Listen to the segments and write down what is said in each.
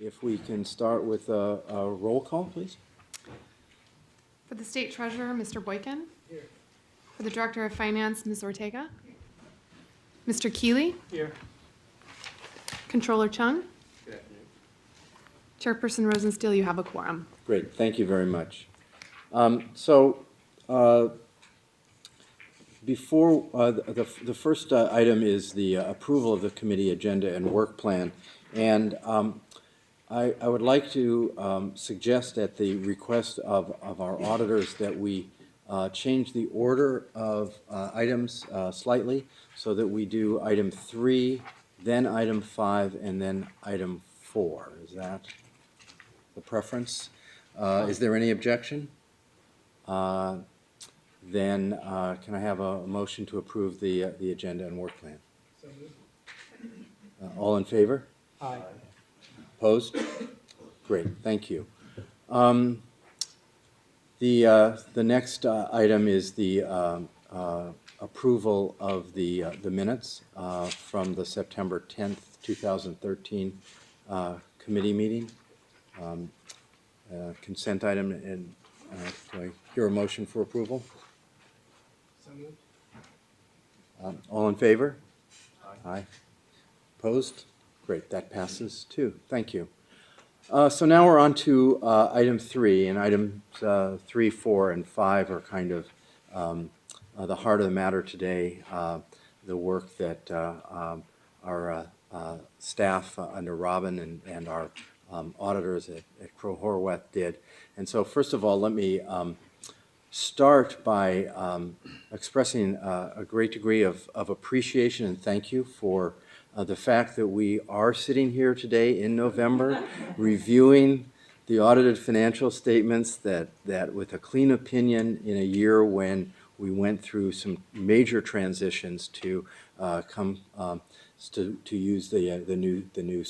If we can start with a roll call, please. For the State Treasurer, Mr. Boykin. Here. For the Director of Finance, Ms. Ortega. Mr. Keeley. Here. Controller Chung. Good afternoon. Chairperson Rosensteel, you have a quorum. Great, thank you very much. Before the first item is the approval of the committee agenda and work plan, and I would like to suggest at the request of our auditors that we change the order of items slightly so that we do item 3, then item 5, and then item 4. Is that the preference? Is there any objection? Then can I have a motion to approve the agenda and work plan? So moved. All in favor? Aye. Opposed? Great, thank you. The next item is the approval of the minutes from the September 10th, 2013 committee meeting. Consent item, and do I hear a motion for approval? So moved. All in favor? Aye. Aye. Opposed? Great, that passes too. Thank you. So now we're on to item 3, and items 3, 4, and 5 are kind of the heart of the matter today, the work that our staff under Robin and our auditors at Crowe-Horwath did. And so first of all, let me start by expressing a great degree of appreciation and thank you for the fact that we are sitting here today in November reviewing the audited financial statements that with a clean opinion in a year when we went through some major transitions to to use the new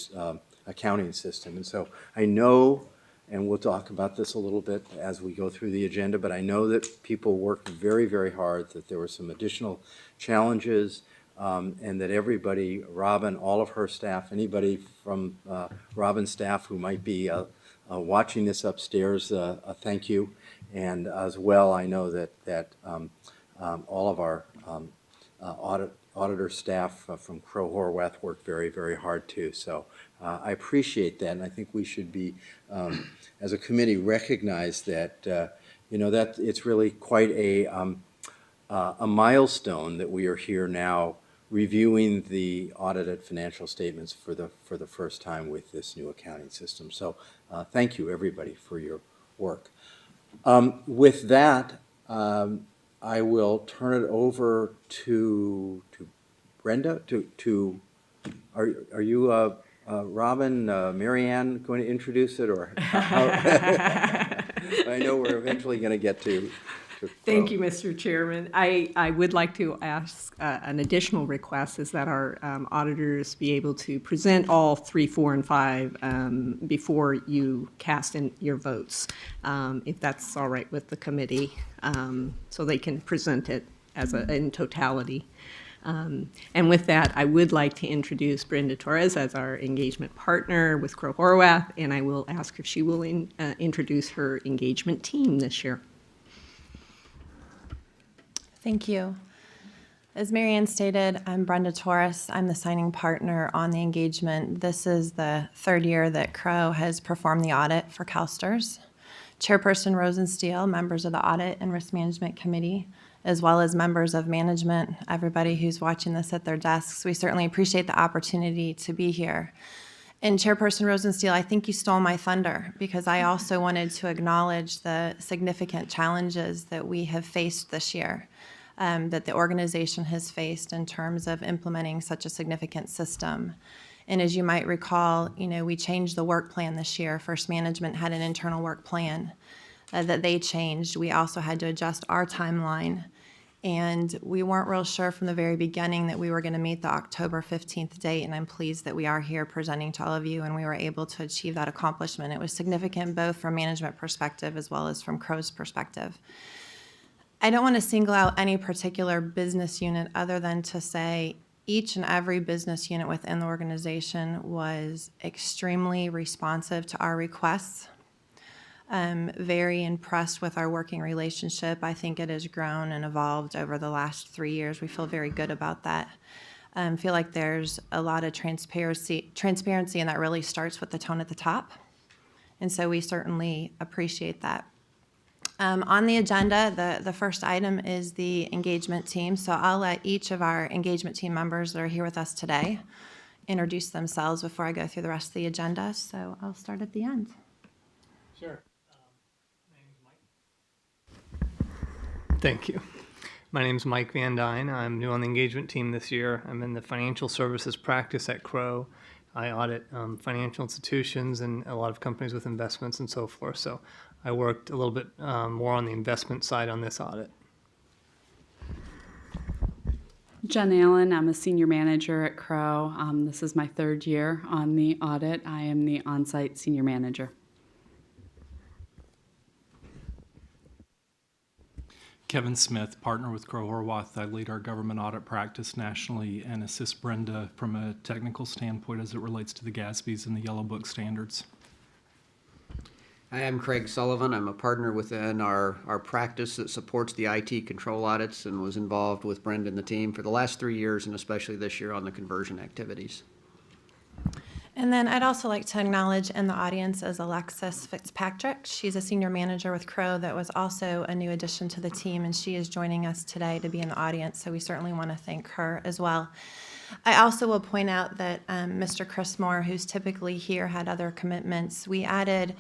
accounting system. And so I know, and we'll talk about this a little bit as we go through the agenda, but I know that people worked very, very hard, that there were some additional challenges, and that everybody, Robin, all of her staff, anybody from Robin's staff who might be watching this upstairs, thank you. And as well, I know that all of our auditor staff from Crowe-Horwath worked very, very hard too. So I appreciate that, and I think we should be, as a committee, recognize that that it's really quite a milestone that we are here now reviewing the audited financial statements for the first time with this new accounting system. So thank you, everybody, for your work. With that, I will turn it over to Brenda. Are you Robin, Marianne going to introduce it, or how? I know we're eventually going to get to. Thank you, Mr. Chairman. I would like to ask an additional request is that our auditors be able to present all 3, 4, and 5 before you cast in your votes, if that's all right with the committee, so they can present it as in totality. And with that, I would like to introduce Brenda Torres as our engagement partner with Crowe-Horwath, and I will ask if she will introduce her engagement team this year. Thank you. As Marianne stated, I'm Brenda Torres. I'm the signing partner on the engagement. This is the 3rd year that Crowe has performed the audit for CalSTRS. Chairperson Rosensteel, members of the Audit and Risk Management Committee, as well as members of management, everybody who's watching this at their desks, we certainly appreciate the opportunity to be here. And Chairperson Rosensteel, I think you stole my thunder, because I also wanted to acknowledge the significant challenges that we have faced this year, that the organization has faced in terms of implementing such a significant system. And as you might recall, we changed the work plan this year. First Management had an internal work plan that they changed. We also had to adjust our timeline. And we weren't real sure from the very beginning that we were going to meet the October 15th date, and I'm pleased that we are here presenting to all of you, and we were able to achieve that accomplishment. It was significant both from management perspective as well as from Crowe's perspective. I don't want to single out any particular business unit other than to say each and every business unit within the organization was extremely responsive to our requests. Very impressed with our working relationship. I think it has grown and evolved over the last 3 years. We feel very good about that. Feel like there's a lot of transparency, and that really starts with the tone at the top. And so we certainly appreciate that. On the agenda, the first item is the engagement team. So I'll let each of our engagement team members that are here with us today introduce themselves before I go through the rest of the agenda. So I'll start at the end. Sure. My name's Mike. Thank you. My name's Mike Van Dyne. I'm new on the engagement team this year. I'm in the financial services practice at Crow. I audit financial institutions and a lot of companies with investments and so forth. So I worked a little bit more on the investment side on this audit. Jen Allen, I'm a senior manager at Crow. This is my 3rd year on the audit. I am the on-site senior manager. Kevin Smith, partner with Crowe Horwath. I lead our government audit practice nationally and assist Brenda from a technical standpoint as it relates to the GASBs and the Yellow Book standards. Hi, I'm Craig Sullivan. I'm a partner within our practice that supports the IT control audits and was involved with Brenda and the team for the last 3 years and especially this year on the conversion activities. And then I'd also like to acknowledge in the audience is Alexis Fitzpatrick. She's a senior manager with Crow that was also a new addition to the team, and she is joining us today to be in the audience, so we certainly want to thank her as well. I also will point out that Mr. Chris Moore, who's typically here, had other commitments. We added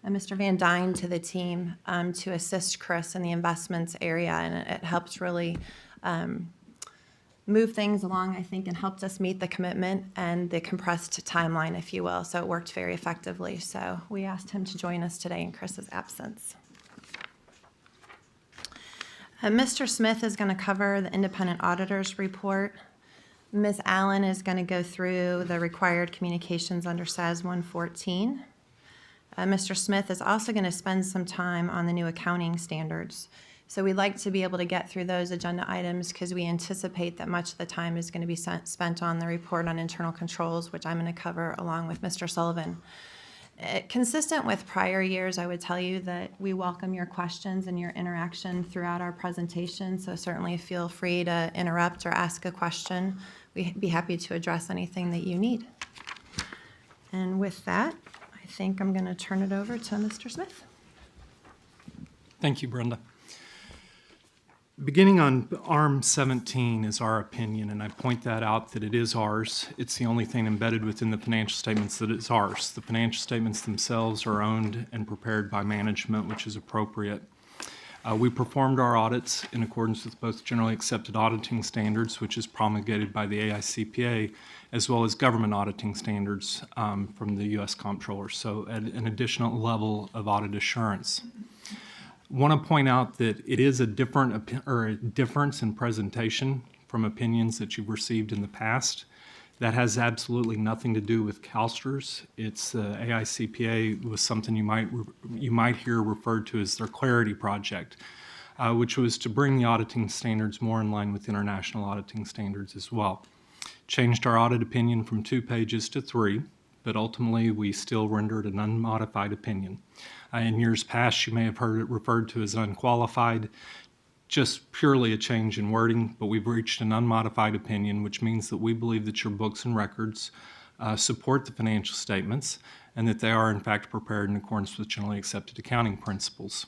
Mr. Van Dyne to the team to assist Chris in the investments area, and it helps really move things along, I think, and helped us meet the commitment and the compressed timeline, if you will. So it worked very effectively. So we asked him to join us today in Chris's absence. Mr. Smith is going to cover the independent auditor's report. Ms. Allen is going to go through the required communications under SAS 114. Mr. Smith is also going to spend some time on the new accounting standards. So we'd like to be able to get through those agenda items because we anticipate that much of the time is going to be spent on the report on internal controls, which I'm going to cover along with Mr. Sullivan. Consistent with prior years, I would tell you that we welcome your questions and your interaction throughout our presentation, so certainly feel free to interrupt or ask a question. We'd be happy to address anything that you need. And with that, I think I'm going to turn it over to Mr. Smith. Thank you, Brenda. Beginning on ARM 17 is our opinion, and I point that out that it is ours. It's the only thing embedded within the financial statements that is ours. The financial statements themselves are owned and prepared by management, which is appropriate. We performed our audits in accordance with both generally accepted auditing standards, which is promulgated by the AICPA, as well as government auditing standards from the U.S. Comptroller, so at an additional level of audit assurance. Want to point out that it is a difference in presentation from opinions that you've received in the past. That has absolutely nothing to do with CalSTRS. It's AICPA was something you might hear referred to as their Clarity Project, which was to bring the auditing standards more in line with international auditing standards as well. Changed our audit opinion from 2 pages to 3, but ultimately we still rendered an unmodified opinion. In years past, you may have heard it referred to as unqualified, just purely a change in wording, but we've reached an unmodified opinion, which means that we believe that your books and records support the financial statements and that they are in fact prepared in accordance with generally accepted accounting principles.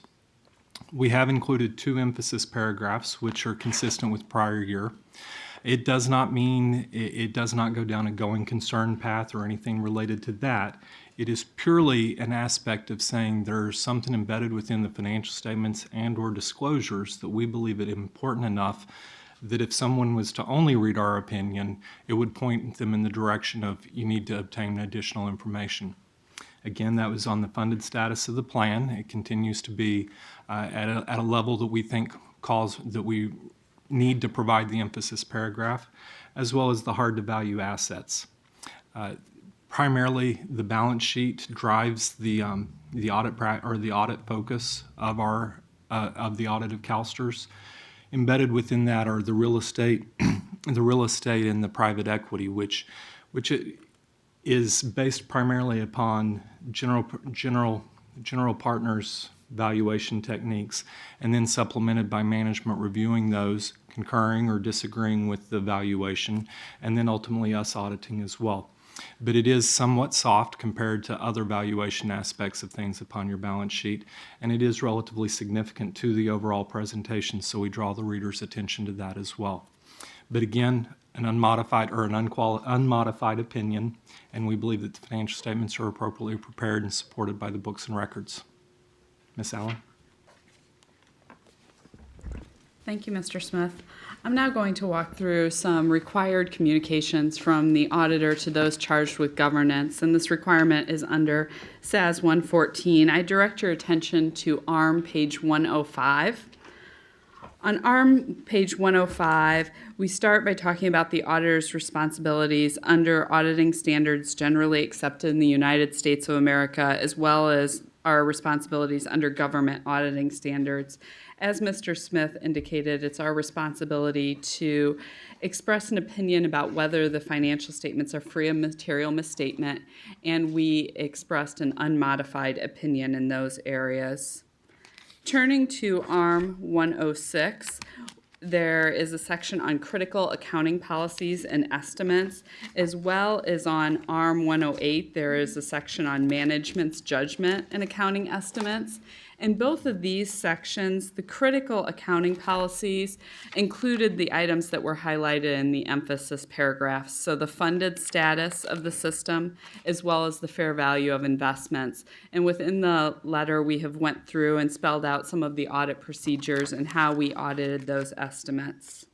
We have included 2 emphasis paragraphs, which are consistent with prior year. It does not mean it does not go down a going concern path or anything related to that. It is purely an aspect of saying there's something embedded within the financial statements and or disclosures that we believe it important enough that if someone was to only read our opinion, it would point them in the direction of you need to obtain additional information. Again, that was on the funded status of the plan. It continues to be at a level that we think that we need to provide the emphasis paragraph, as well as the hard-to-value assets. Primarily, the balance sheet drives the audit focus of the audit of CalSTRS. Embedded within that are the real estate the real estate and the private equity, which is based primarily upon general partners valuation techniques, and then supplemented by management reviewing those, concurring or disagreeing with the valuation, and then ultimately us auditing as well. But it is somewhat soft compared to other valuation aspects of things upon your balance sheet, and it is relatively significant to the overall presentation, so we draw the reader's attention to that as well. But again, an unmodified or an unmodified opinion, and we believe that the financial statements are appropriately prepared and supported by the books and records. Ms. Allen? Thank you, Mr. Smith. I'm now going to walk through some required communications from the auditor to those charged with governance, and this requirement is under SAS 114. I direct your attention to ARM page 105. On ARM page 105, we start by talking about the auditor's responsibilities under auditing standards generally accepted in the United States of America, as well as our responsibilities under government auditing standards. As Mr. Smith indicated, it's our responsibility to express an opinion about whether the financial statements are free of material misstatement, and we expressed an unmodified opinion in those areas. Turning to ARM 106, there is a section on critical accounting policies and estimates, as well as on ARM 108, there is a section on management's judgment and accounting estimates. In both of these sections, the critical accounting policies included the items that were highlighted in the emphasis paragraphs. So the funded status of the system, as well as the fair value of investments. And within the letter, we have went through and spelled out some of the audit procedures and how we audited those estimates.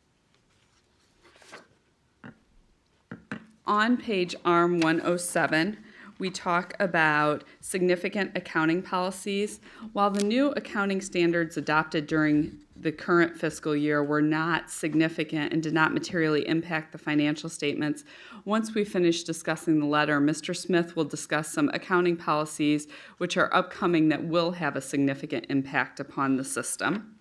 On page ARM 107, we talk about significant accounting policies. While the new accounting standards adopted during the current fiscal year were not significant and did not materially impact the financial statements, once we finish discussing the letter, Mr. Smith will discuss some accounting policies which are upcoming that will have a significant impact upon the system.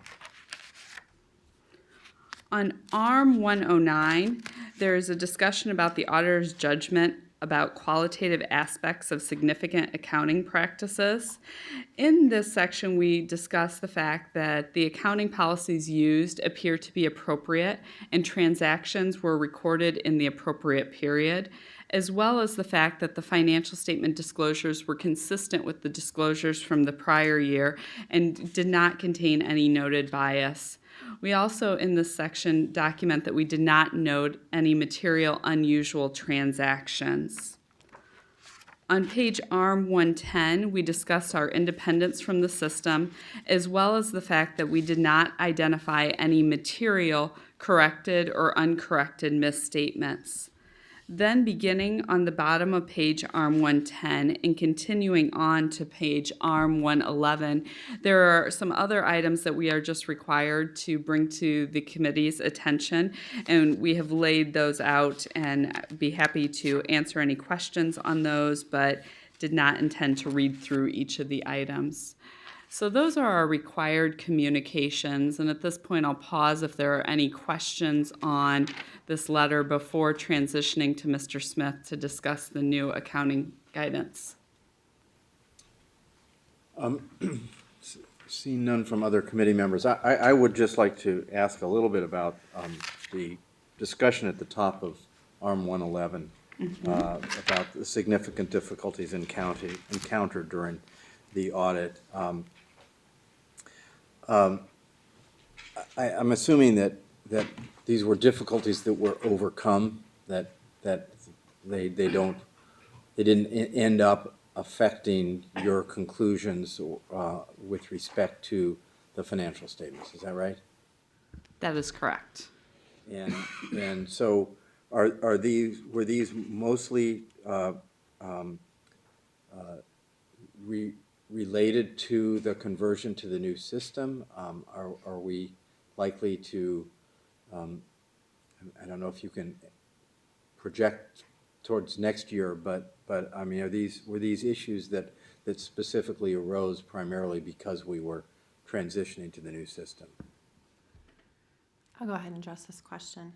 On ARM 109, there is a discussion about the auditor's judgment about qualitative aspects of significant accounting practices. In this section, we discuss the fact that the accounting policies used appear to be appropriate and transactions were recorded in the appropriate period, as well as the fact that the financial statement disclosures were consistent with the disclosures from the prior year and did not contain any noted bias. We also, in this section, document that we did not note any material unusual transactions. On page ARM 110, we discuss our independence from the system, as well as the fact that we did not identify any material corrected or uncorrected misstatements. Then beginning on the bottom of page ARM 110 and continuing on to page ARM 111, there are some other items that we are just required to bring to the committee's attention, and we have laid those out and be happy to answer any questions on those, but did not intend to read through each of the items. So those are our required communications, and at this point I'll pause if there are any questions on this letter before transitioning to Mr. Smith to discuss the new accounting guidance. Seeing none from other committee members, I would just like to ask a little bit about the discussion at the top of ARM 111 about the significant difficulties encountered during the audit. I'm assuming that these were difficulties that were overcome, that they didn't end up affecting your conclusions with respect to the financial statements. Is that right? That is correct. And so were these mostly related to the conversion to the new system? Are we likely to, I don't know if you can project towards next year, but I mean, were these issues that specifically arose primarily because we were transitioning to the new system? I'll go ahead and address this question.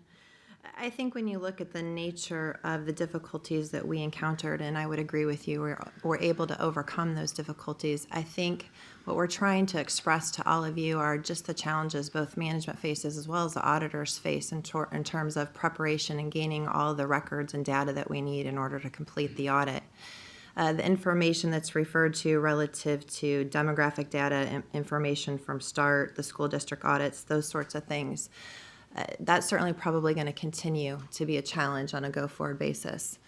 I think when you look at the nature of the difficulties that we encountered, and I would agree with you, we're able to overcome those difficulties. I think what we're trying to express to all of you are just the challenges both management faces as well as the auditors face in terms of preparation and gaining all the records and data that we need in order to complete the audit. The information that's referred to relative to demographic data, information from START, the school district audits, those sorts of things, that's certainly probably going to continue to be a challenge on a go-forward basis,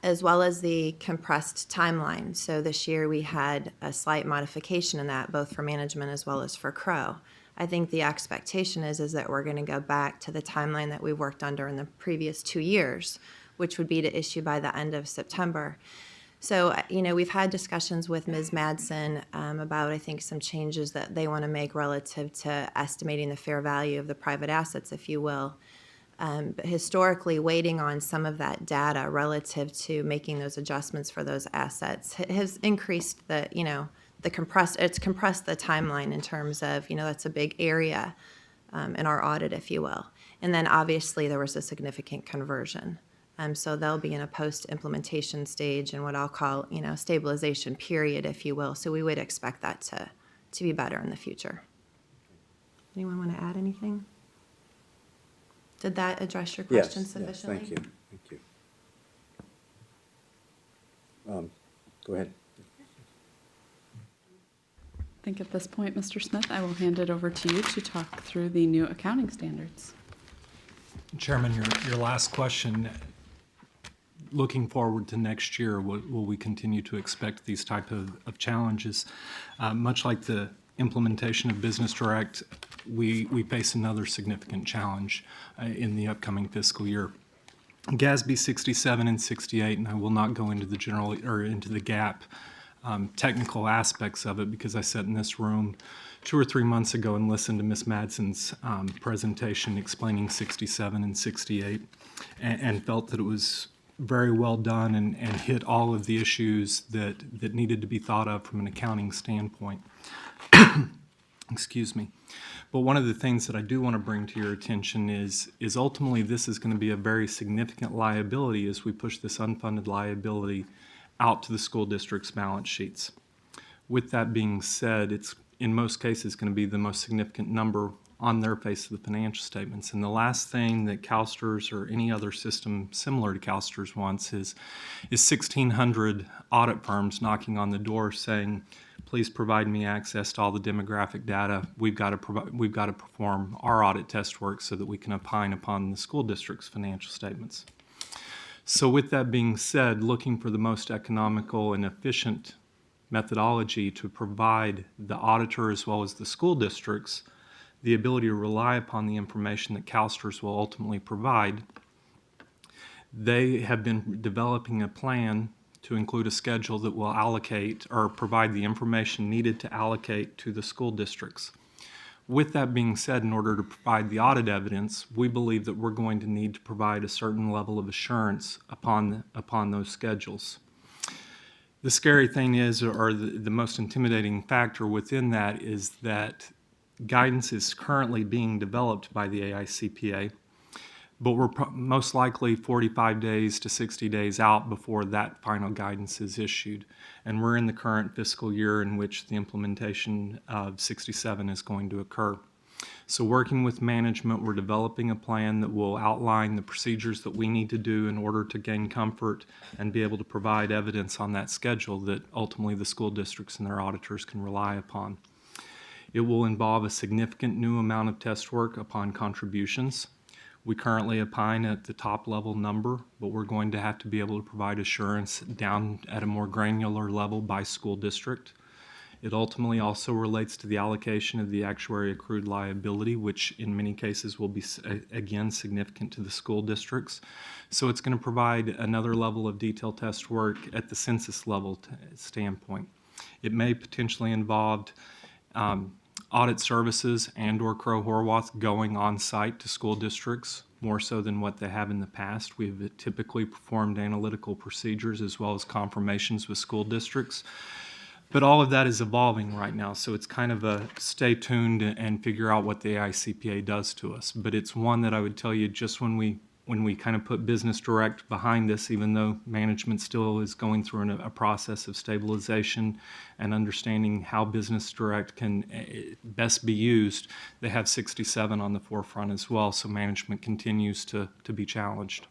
as well as the compressed timeline. So this year we had a slight modification in that, both for management as well as for Crow. I think the expectation is that we're going to go back to the timeline that we worked under in the previous 2 years, which would be to issue by the end of September. So, we've had discussions with Ms. Madsen about, I think, some changes that they want to make relative to estimating the fair value of the private assets, if you will. But historically, waiting on some of that data relative to making those adjustments for those assets has increased it's compressed the timeline in terms of, that's a big area in our audit, if you will. And then obviously there was a significant conversion. So they'll be in a post-implementation stage and what I'll call, stabilization period, if you will. So we would expect that to be better in the future. Anyone want to add anything? Did that address your question sufficiently? Yes, thank you. Go ahead. I think at this point, Mr. Smith, I will hand it over to you to talk through the new accounting standards. Chairman, your last question, looking forward to next year, will we continue to expect these type of challenges? Much like the implementation of Business Direct, we face another significant challenge in the upcoming fiscal year. GASB 67 and 68, and I will not go into the gap technical aspects of it because I sat in this room 2 or 3 months ago and listened to Ms. Madsen's presentation explaining 67 and 68 and felt that it was very well done and hit all of the issues that needed to be thought of from an accounting standpoint. Excuse me. But one of the things that I do want to bring to your attention is ultimately this is going to be a very significant liability as we push this unfunded liability out to the school district's balance sheets. With that being said, it's in most cases going to be the most significant number on their face of the financial statements. And the last thing that CalSTRS or any other system similar to CalSTRS wants is 1,600 audit firms knocking on the door saying, please provide me access to all the demographic data. We've got to perform our audit test work so that we can opine upon the school district's financial statements. So with that being said, looking for the most economical and efficient methodology to provide the auditor as well as the school districts the ability to rely upon the information that CalSTRS will ultimately provide, they have been developing a plan to include a schedule that will allocate or provide the information needed to allocate to the school districts. With that being said, in order to provide the audit evidence, we believe that we're going to need to provide a certain level of assurance upon those schedules. The scary thing is, or the most intimidating factor within that, is that guidance is currently being developed by the AICPA, but we're most likely 45 days to 60 days out before that final guidance is issued. And we're in the current fiscal year in which the implementation of 67 is going to occur. So working with management, we're developing a plan that will outline the procedures that we need to do in order to gain comfort and be able to provide evidence on that schedule that ultimately the school districts and their auditors can rely upon. It will involve a significant new amount of test work upon contributions. We currently opine at the top level number, but we're going to have to be able to provide assurance down at a more granular level by school district. It ultimately also relates to the allocation of the actuary accrued liability, which in many cases will be, again, significant to the school districts. So it's going to provide another level of detailed test work at the census level standpoint. It may potentially involve audit services and or Crow Horwath going on site to school districts more so than what they have in the past. We've typically performed analytical procedures as well as confirmations with school districts. But all of that is evolving right now, so it's kind of a stay tuned and figure out what the AICPA does to us. But it's one that I would tell you just when we when we kind of put business direct behind this, even though management still is going through a process of stabilization and understanding how business direct can best be used, they have 67 on the forefront as well, so management continues to be challenged.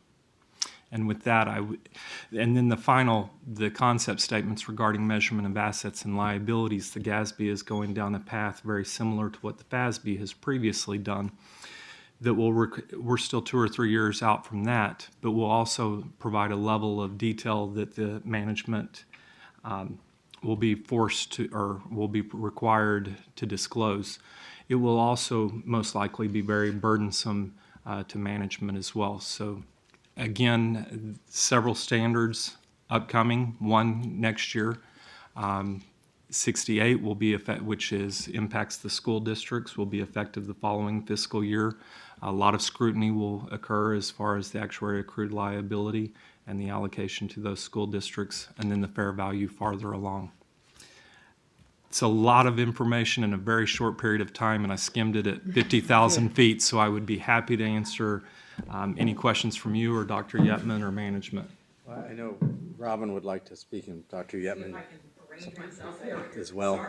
And with that, and then the concept statements regarding measurement of assets and liabilities, the GASB is going down a path very similar to what the FASB has previously done. That we're still 2 or 3 years out from that, but will also provide a level of detail that the management will be forced to, or will be required to disclose. It will also most likely be very burdensome to management as well. So again, several standards upcoming, one next year. 68 will be which impacts the school districts, will be effective the following fiscal year. A lot of scrutiny will occur as far as the actuary accrued liability and the allocation to those school districts, and then the fair value farther along. It's a lot of information in a very short period of time, and I skimmed it at 50,000 feet, so I would be happy to answer any questions from you or Dr. Yetman or management. Well, I know Robin would like to speak, and Dr. Yetman as well.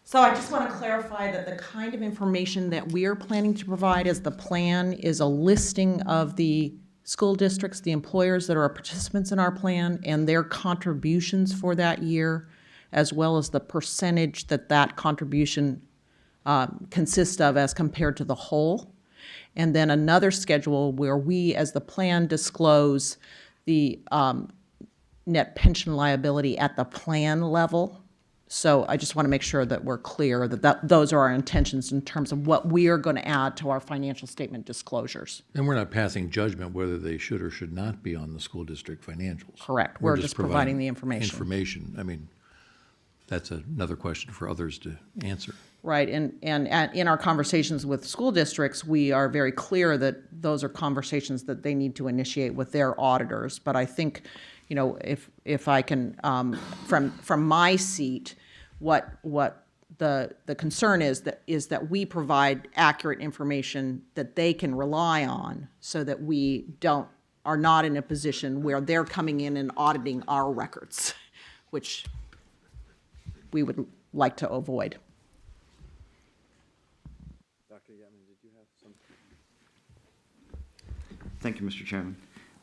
So I just want to clarify that the kind of information that we are planning to provide as the plan is a listing of the school districts, the employers that are participants in our plan, and their contributions for that year, as well as the percentage that that contribution consists of as compared to the whole. And then another schedule where we, as the plan, disclose the net pension liability at the plan level. So I just want to make sure that we're clear that those are our intentions in terms of what we are going to add to our financial statement disclosures. And we're not passing judgment whether they should or should not be on the school district financials. Correct. We're just providing the information. Information. I mean, that's another question for others to answer. Right, and in our conversations with school districts, we are very clear that those are conversations that they need to initiate with their auditors. But I think, you know, if I can, from my seat, what the concern is that we provide accurate information that they can rely on, so that we are not in a position where they're coming in and auditing our records, which we would like to avoid. Dr. Yetman, did you have some? Thank you, Mr. Chairman.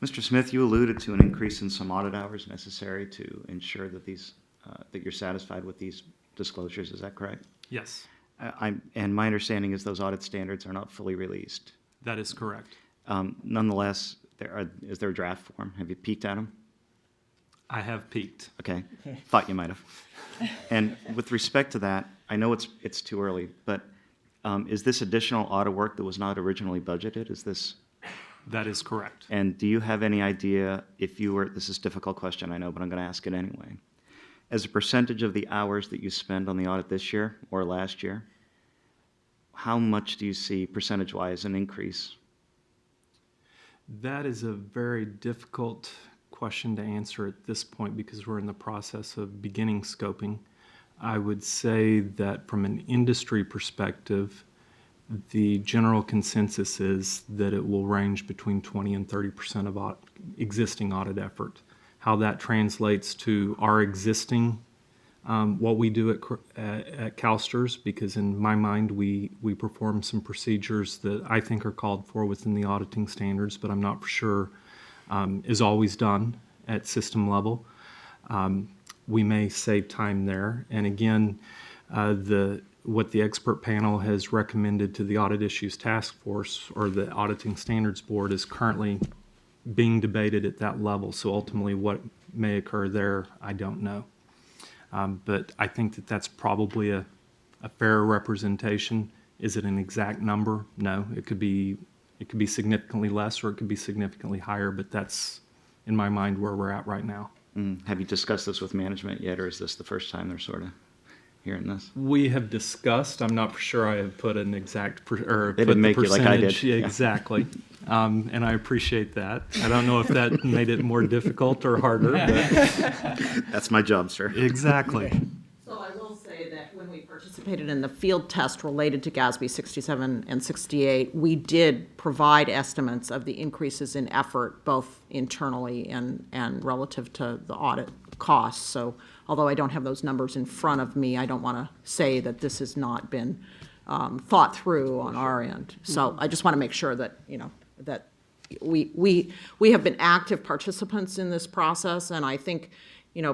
Mr. Smith, you alluded to an increase in some audit hours necessary to ensure that that you're satisfied with these disclosures. Is that correct? Yes, And my understanding is those audit standards are not fully released. that is correct. Nonetheless, is there a draft form? Have you peeked at them? I have peaked. Okay, thought you might have. And with respect to that, I know it's too early, but is this additional audit work that was not originally budgeted? Is this? That is correct. And do you have any idea if you were, this is a difficult question, I know, but I'm going to ask it anyway. As a percentage of the hours that you spend on the audit this year or last year, how much do you see percentage-wise an increase? That is a very difficult question to answer at this point because we're in the process of beginning scoping. I would say that from an industry perspective, the general consensus is that it will range between 20 and 30% of existing audit effort. How that translates to our existing, what we do at CalSTRS, because in my mind we perform some procedures that I think are called for within the auditing standards, but I'm not for sure is always done at system level. We may save time there. And again, what the expert panel has recommended to the Audit Issues Task Force or the Auditing Standards Board is currently being debated at that level. So ultimately what may occur there, I don't know. But I think that that's probably a fair representation. Is it an exact number? No, it could be significantly less or it could be significantly higher, but that's in my mind where we're at right now. Have you discussed this with management yet, or is this the first time they're sort of hearing this? We have discussed. I'm not for sure I have put an exact or They put didn't the make you like I did. Yeah. Exactly, and I appreciate that. I don't know if that made it more difficult or harder. But That's my job, sir. exactly. So I will say that when when we participated in the field test related to GASB 67 and 68, we did provide estimates of the increases in effort, both internally and relative to the audit costs. So although I don't have those numbers in front of me, I don't want to say that this has not been thought through on our end. So I just want to make sure that, that we have been active participants in this process, and I think,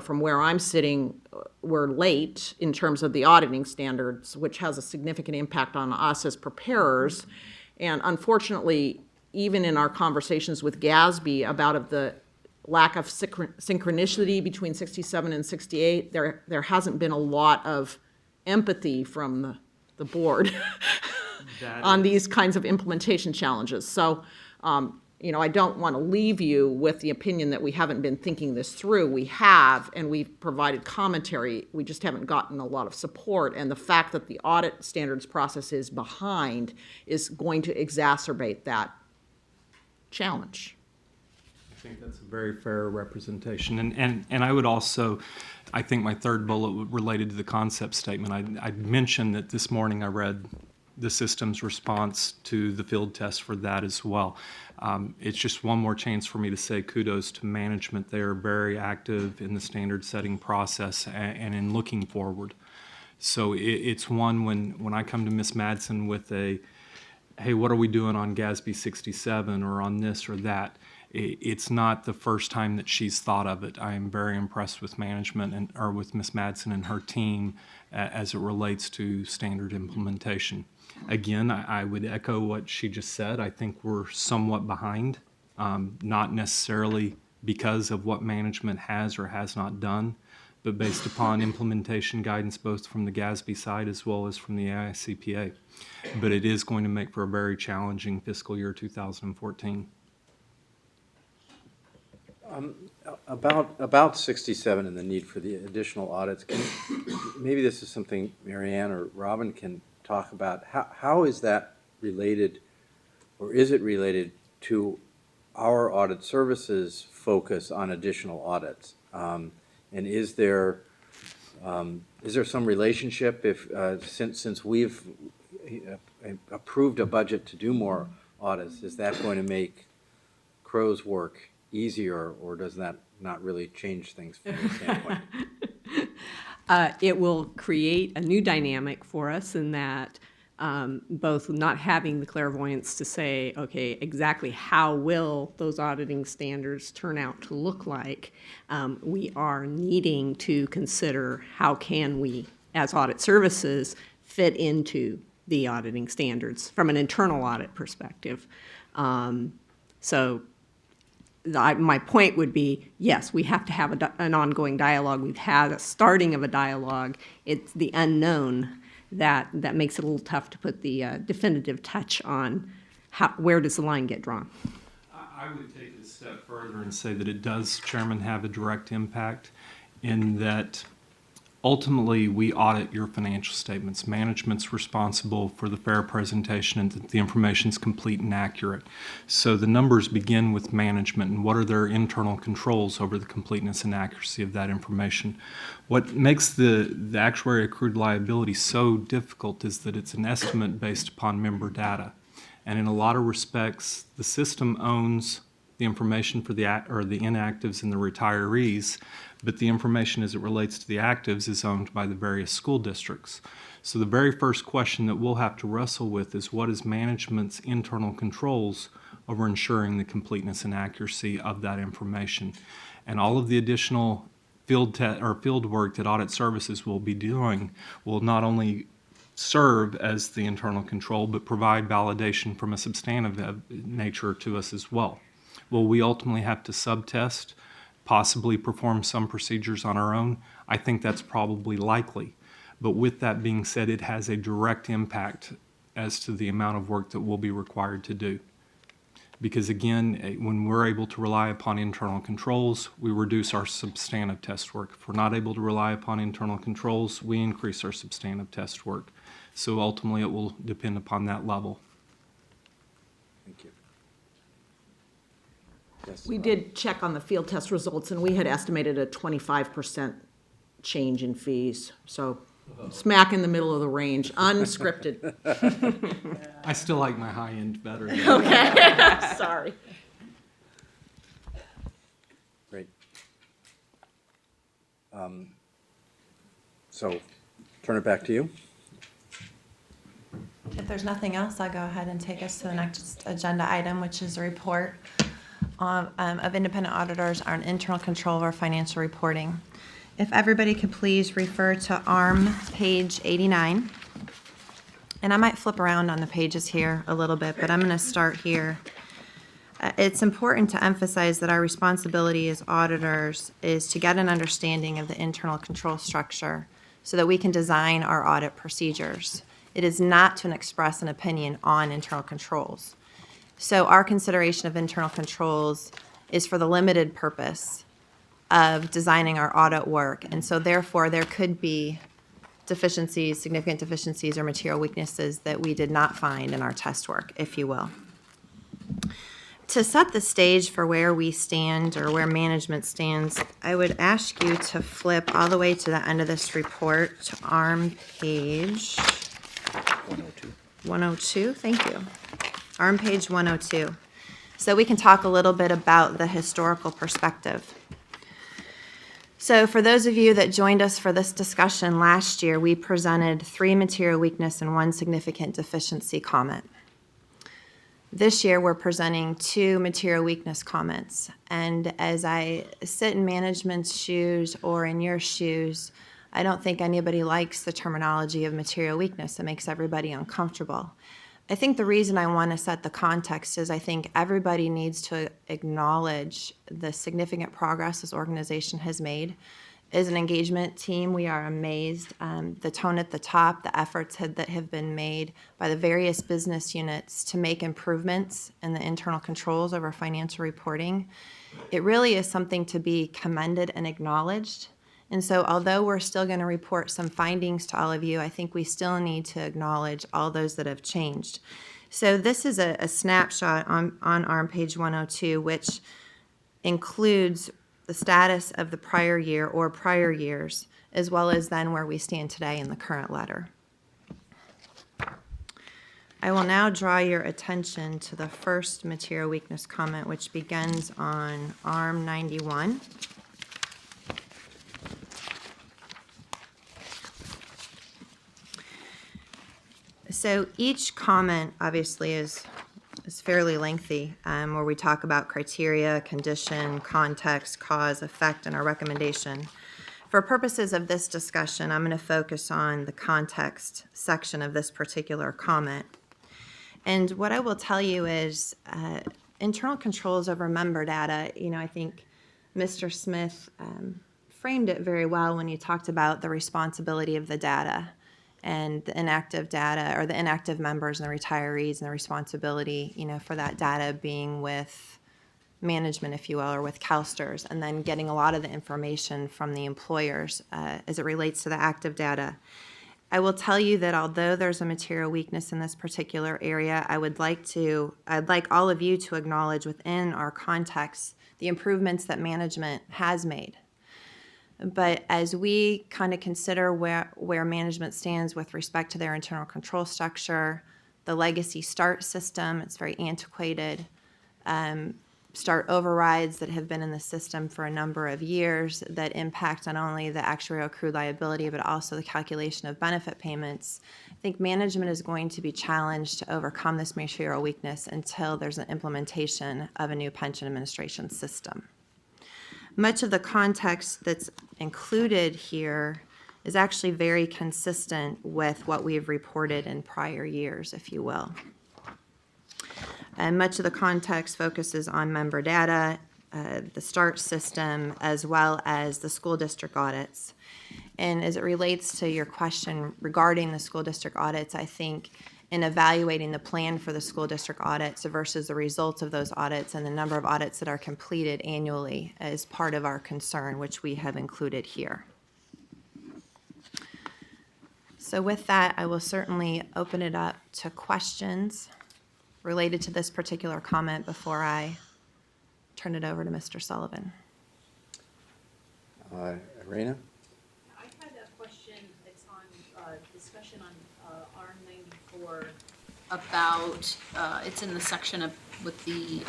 from where I'm sitting, we're late in terms of the auditing standards, which has a significant impact on us as preparers. And unfortunately, even in our conversations with GASB about the lack of synchronicity between 67 and 68, there hasn't been a lot of empathy from the board on these kinds of implementation challenges. So, I don't want to leave you with the opinion that we haven't been thinking this through. We have, and we've provided commentary. We just haven't gotten a lot of support. And the fact that the audit standards process is behind is going to exacerbate that challenge. I think that's a very fair representation. And I would also, I think my third bullet related to the concept statement. I mentioned that this morning I read the system's response to the field test for that as well. It's just one more chance for me to say kudos to management. They are very active in the standard setting process and in looking forward. So it's one when I come to Ms. Madsen with a, hey, what are we doing on GASB 67 or on this or that? It's not the first time that she's thought of it. I am very impressed with management or with Ms. Madsen and her team as it relates to standard implementation. Again, I would echo what she just said. I think we're somewhat behind, not necessarily because of what management has or has not done, but based upon implementation guidance both from the GASB side as well as from the AICPA. But it is going to make for a very challenging fiscal year 2014. About 67 and the need for the additional audits, maybe this is something Marianne or Robin can talk about. How is that related, or is it related to our audit services focus on additional audits? And is there some relationship if since we've approved a budget to do more audits, is that going to make Crow's work easier, or does that not really change things from your standpoint? It will create a new dynamic for us in that both not having the clairvoyance to say, okay, exactly how will those auditing standards turn out to look like, we are needing to consider how can we, as audit services, fit into the auditing standards from an internal audit perspective. My point would be, yes, we have to have an ongoing dialogue. We've had a starting of a dialogue. It's the unknown that makes it a little tough to put the definitive touch on where does the line get drawn. I would take it a step further and say that it does, Chairman, have a direct impact in that ultimately we audit your financial statements. Management's responsible for the fair presentation and that the information is complete and accurate. So the numbers begin with management and what are their internal controls over the completeness and accuracy of that information. What makes the actuary accrued liability so difficult is that it's an estimate based upon member data. And in a lot of respects, the system owns the information for the inactives and the retirees, but the information as it relates to the actives is owned by the various school districts. So the very first question that we'll have to wrestle with is what is management's internal controls over ensuring the completeness and accuracy of that information. And all of the additional field work that audit services will be doing will not only serve as the internal control, but provide validation from a substantive nature to us as well. Will we ultimately have to subtest, possibly perform some procedures on our own? I think that's probably likely. But with that being said, it has a direct impact as to the amount of work that we'll be required to do. Because again, when we're able to rely upon internal controls, we reduce our substantive test work. If we're not able to rely upon internal controls, we increase our substantive test work. So ultimately, it will depend upon that level. Thank you. Yes, We did check on the field test results, and we had estimated a 25% change in fees. So Smack in the middle of the range, unscripted. I still like my high end better. Okay, sorry. Great. So, turn it back to you. If there's nothing else, I'll go ahead and take us to the next agenda item, which is a report of independent auditors on internal control of our financial reporting. If everybody could please refer to ARM page 89. And I might flip around on the pages here a little bit, but I'm going to start here. It's important to emphasize that our responsibility as auditors is to get an understanding of the internal control structure so that we can design our audit procedures. It is not to express an opinion on internal controls. So our consideration of internal controls is for the limited purpose of designing our audit work. And so therefore, there could be deficiencies, significant deficiencies or material weaknesses that we did not find in our test work, if you will. To set the stage for where we stand or where management stands, I would ask you to flip all the way to the end of this report to ARM page 102. Thank you. ARM page 102. So we can talk a little bit about the historical perspective. So for those of you that joined us for this discussion last year, we presented 3 material weakness and 1 significant deficiency comment. This year, we're presenting 2 material weakness comments. And as I sit in management's shoes or in your shoes, I don't think anybody likes the terminology of material weakness. It makes everybody uncomfortable. I think the reason I want to set the context is I think everybody needs to acknowledge the significant progress this organization has made. As an engagement team, we are amazed. The tone at the top, the efforts that have been made by the various business units to make improvements in the internal controls of our financial reporting. It really is something to be commended and acknowledged. And so although we're still going to report some findings to all of you, I think we still need to acknowledge all those that have changed. So this is a snapshot on ARM page 102, which includes the status of the prior year or prior years, as well as then where we stand today in the current letter. I will now draw your attention to the first material weakness comment, which begins on ARM 91. So each comment obviously is fairly lengthy, where we talk about criteria, condition, context, cause, effect, and our recommendation. For purposes of this discussion, I'm going to focus on the context section of this particular comment. And what I will tell you is internal controls over member data, I think Mr. Smith framed it very well when you talked about the responsibility of the data and the inactive data, or the inactive members and the retirees, and the responsibility, for that data being with management, if you will, or with CalSTRS, and then getting a lot of the information from the employers as it relates to the active data. I will tell you that although there's a material weakness in this particular area, I'd like all of you to acknowledge within our context the improvements that management has made. But as we kind of consider where management stands with respect to their internal control structure, the legacy START system, it's very antiquated, START overrides that have been in the system for a number of years that impact not only the actuarial accrued liability, but also the calculation of benefit payments. I think management is going to be challenged to overcome this material weakness until there's an implementation of a new pension administration system. Much of the context that's included here is actually very consistent with what we've reported in prior years, if you will. And much of the context focuses on member data, the START system, as well as the school district audits. And as it relates to your question regarding the school district audits, I think in evaluating the plan for the school district audits versus the results of those audits and the number of audits that are completed annually is part of our concern, which we have included here. So with that, I will certainly open it up to questions related to this particular comment before I turn it over to Mr. Sullivan. Irena? I had a question. It's on discussion on R94 about, it's in the section of, with the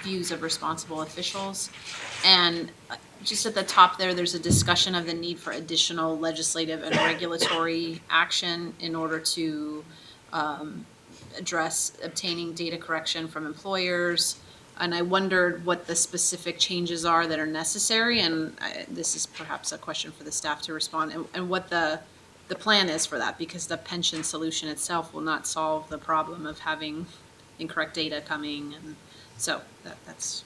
views of responsible officials. And just at the top there, there's a discussion of the need for additional legislative and regulatory action in order to address obtaining data correction from employers. And I wondered what the specific changes are that are necessary, and this is perhaps a question for the staff to respond, and what the plan is for that, because the pension solution itself will not solve the problem of having incorrect data coming, and so that's.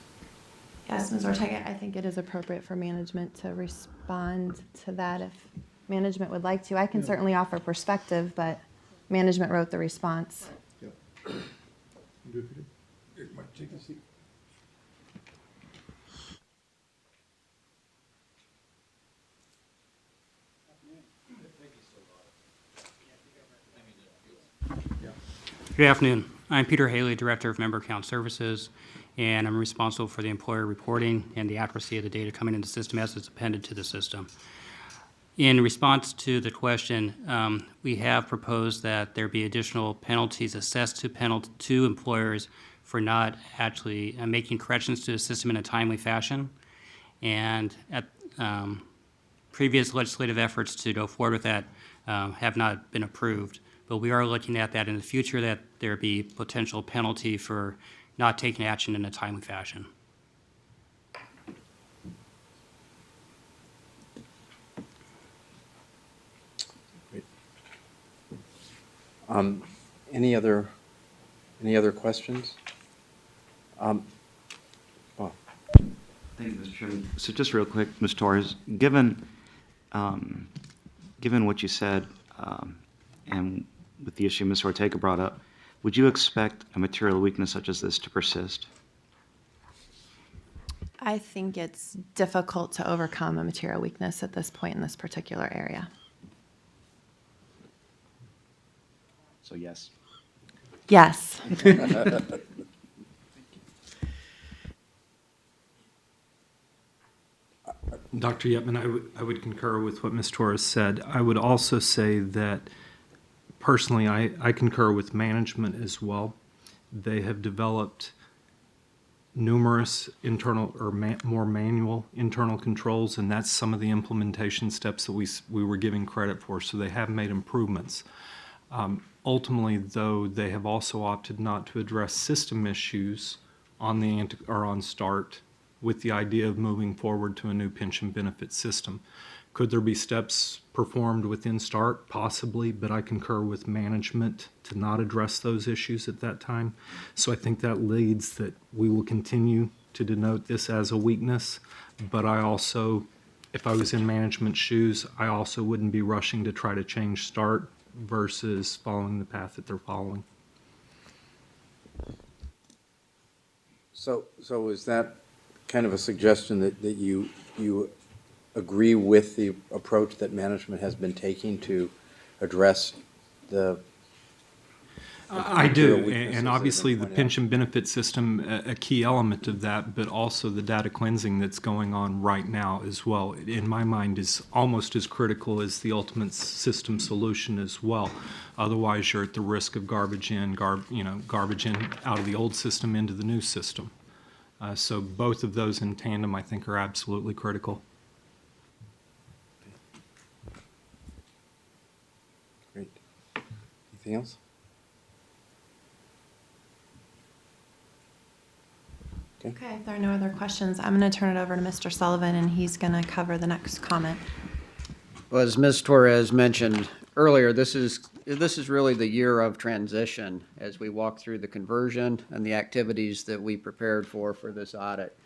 Yes, Ms. Ortega, I think it is appropriate for management to respond to that if management would like to. I can certainly offer perspective, but management wrote the response. Take a seat. Good afternoon. I'm Peter Haley, Director of Member Account Services, and I'm responsible for the employer reporting and the accuracy of the data coming into the system as it's appended to the system. In response to the question, we have proposed that there be additional penalties assessed to employers for not actually making corrections to the system in a timely fashion. And at previous legislative efforts to go forward with that have not been approved. But we are looking at that in the future, that there be potential penalty for not taking action in a timely fashion. Great. Any other questions? Bob. Thank you, Mr. Chairman. So just real quick, Ms. Torres, given what you said, and with the issue Ms. Ortega brought up, would you expect a material weakness such as this to persist? I think it's difficult to overcome a material weakness at this point in this particular area. So yes. Yes. Dr. Yetman, I would concur with what Ms. Torres said. I would also say that personally, I concur with management as well. They have developed numerous internal or more manual internal controls, and that's some of the implementation steps that we were giving credit for. So they have made improvements. Ultimately, though, they have also opted not to address system issues on on START with the idea of moving forward to a new pension benefit system. Could there be steps performed within START? Possibly, but I concur with management to not address those issues at that time. So I think that leads that we will continue to denote this as a weakness, but I also, if I was in management's shoes, I also wouldn't be rushing to try to change START versus following the path that they're following. So is that kind of a suggestion that you agree with the approach that management has been taking to address the I do, and obviously the pension benefit system, a key element of that, but also the data cleansing that's going on right now as well, in my mind, is almost as critical as the ultimate system solution as well. Otherwise, you're at the risk of garbage in, garbage in out of the old system into the new system. So both of those in tandem, I think, are absolutely critical. Great. Anything else? Okay, if there are no other questions, I'm going to turn it over to Mr. Sullivan, and he's going to cover the next comment. Well, as Ms. Torres mentioned earlier, this is really the year of transition as we walk through the conversion and the activities that we prepared for this audit.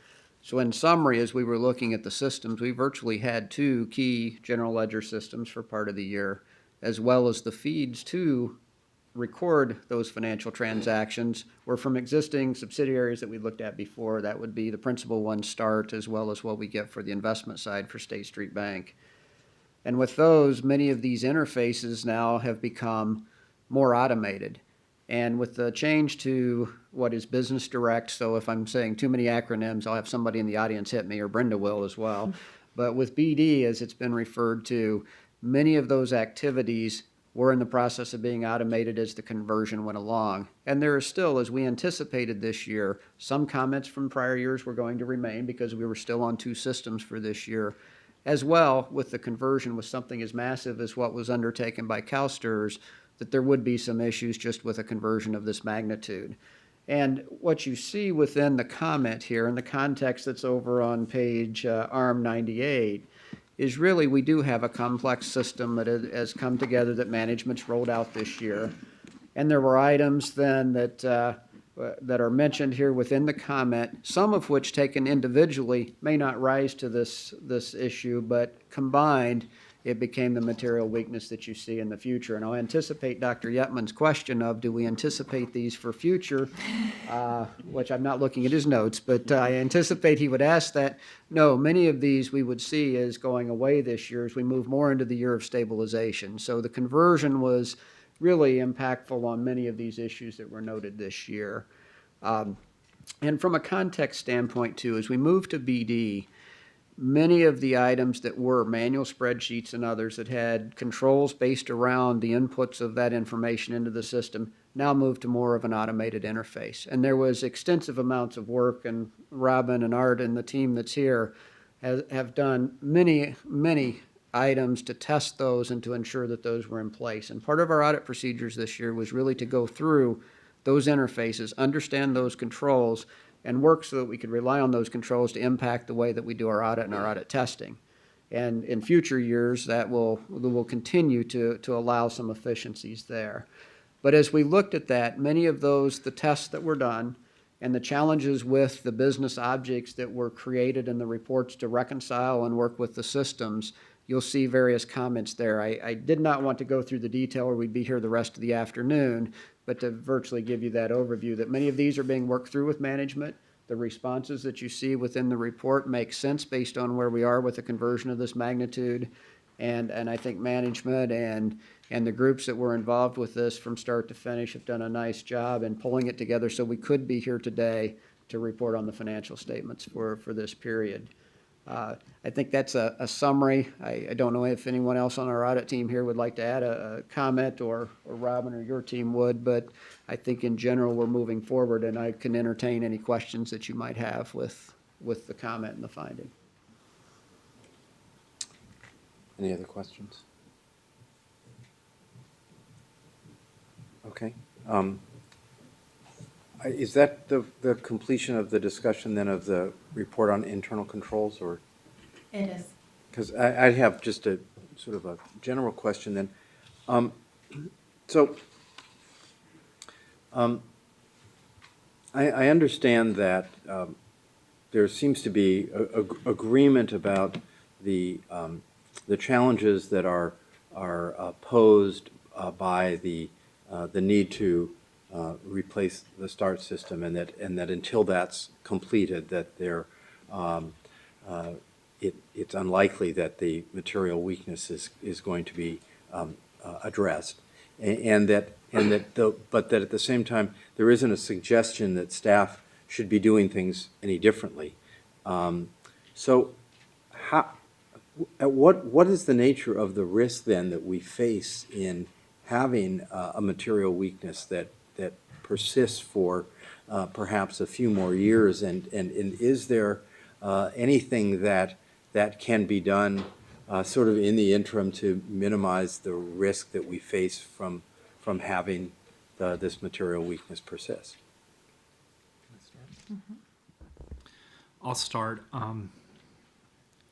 So in summary, as we were looking at the systems, we virtually had two key general ledger systems for part of the year, as well as the feeds to record those financial transactions were from existing subsidiaries that we looked at before. That would be the principal one, START, as well as what we get for the investment side for State Street Bank. And with those, many of these interfaces now have become more automated. And with the change to what is Business Direct, so if I'm saying too many acronyms, I'll have somebody in the audience hit me, or Brenda will as well. But with BD, as it's been referred to, many of those activities were in the process of being automated as the conversion went along. And there are still, as we anticipated this year, some comments from prior years were going to remain because we were still on 2 systems for this year. As well, with the conversion with something as massive as what was undertaken by CalSTRS, that there would be some issues just with a conversion of this magnitude. And what you see within the comment here, in the context that's over on page ARM 98, is really we do have a complex system that has come together that management's rolled out this year. And there were items then that are mentioned here within the comment, some of which taken individually may not rise to this issue, but combined, it became the material weakness that you see in the future. And I'll anticipate Dr. Yetman's question of, do we anticipate these for future, which I'm not looking at his notes, but I anticipate he would ask that. No, many of these we would see as going away this year as we move more into the year of stabilization. So the conversion was really impactful on many of these issues that were noted this year. And from a context standpoint, too, as we move to BD, many of the items that were manual spreadsheets and others that had controls based around the inputs of that information into the system now move to more of an automated interface. And there was extensive amounts of work, and Robin and Art and the team that's here have done many items to test those and to ensure that those were in place. And part of our audit procedures this year was really to go through those interfaces, understand those controls, and work so that we could rely on those controls to impact the way that we do our audit and our audit testing. And in future years, that will continue to allow some efficiencies there. But as we looked at that, many of those, the tests that were done, and the challenges with the business objects that were created in the reports to reconcile and work with the systems, you'll see various comments there. I did not want to go through the detail or we'd be here the rest of the afternoon, but to virtually give you that overview that many of these are being worked through with management. The responses that you see within the report make sense based on where we are with the conversion of this magnitude. And I think management and the groups that were involved with this from start to finish have done a nice job in pulling it together so we could be here today to report on the financial statements for this period. I think that's a summary. I don't know if anyone else on our audit team here would like to add a comment, or Robin or your team would, but I think in general we're moving forward, and I can entertain any questions that you might have with the comment and the finding. Any other questions? Okay. Is that the completion of the discussion then of the report on internal controls, or? It is. Because I have just a sort of a general question then. I understand that there seems to be agreement about the challenges that are posed by the need to replace the START system, and that until that's completed, that it's unlikely that the material weakness is going to be addressed, but that at the same time there isn't a suggestion that staff should be doing things any differently. So, what is the nature of the risk then that we face in having a material weakness that persists for perhaps a few more years, and is there anything that can be done sort of in the interim to minimize the risk that we face from having this material weakness persist? I'll start.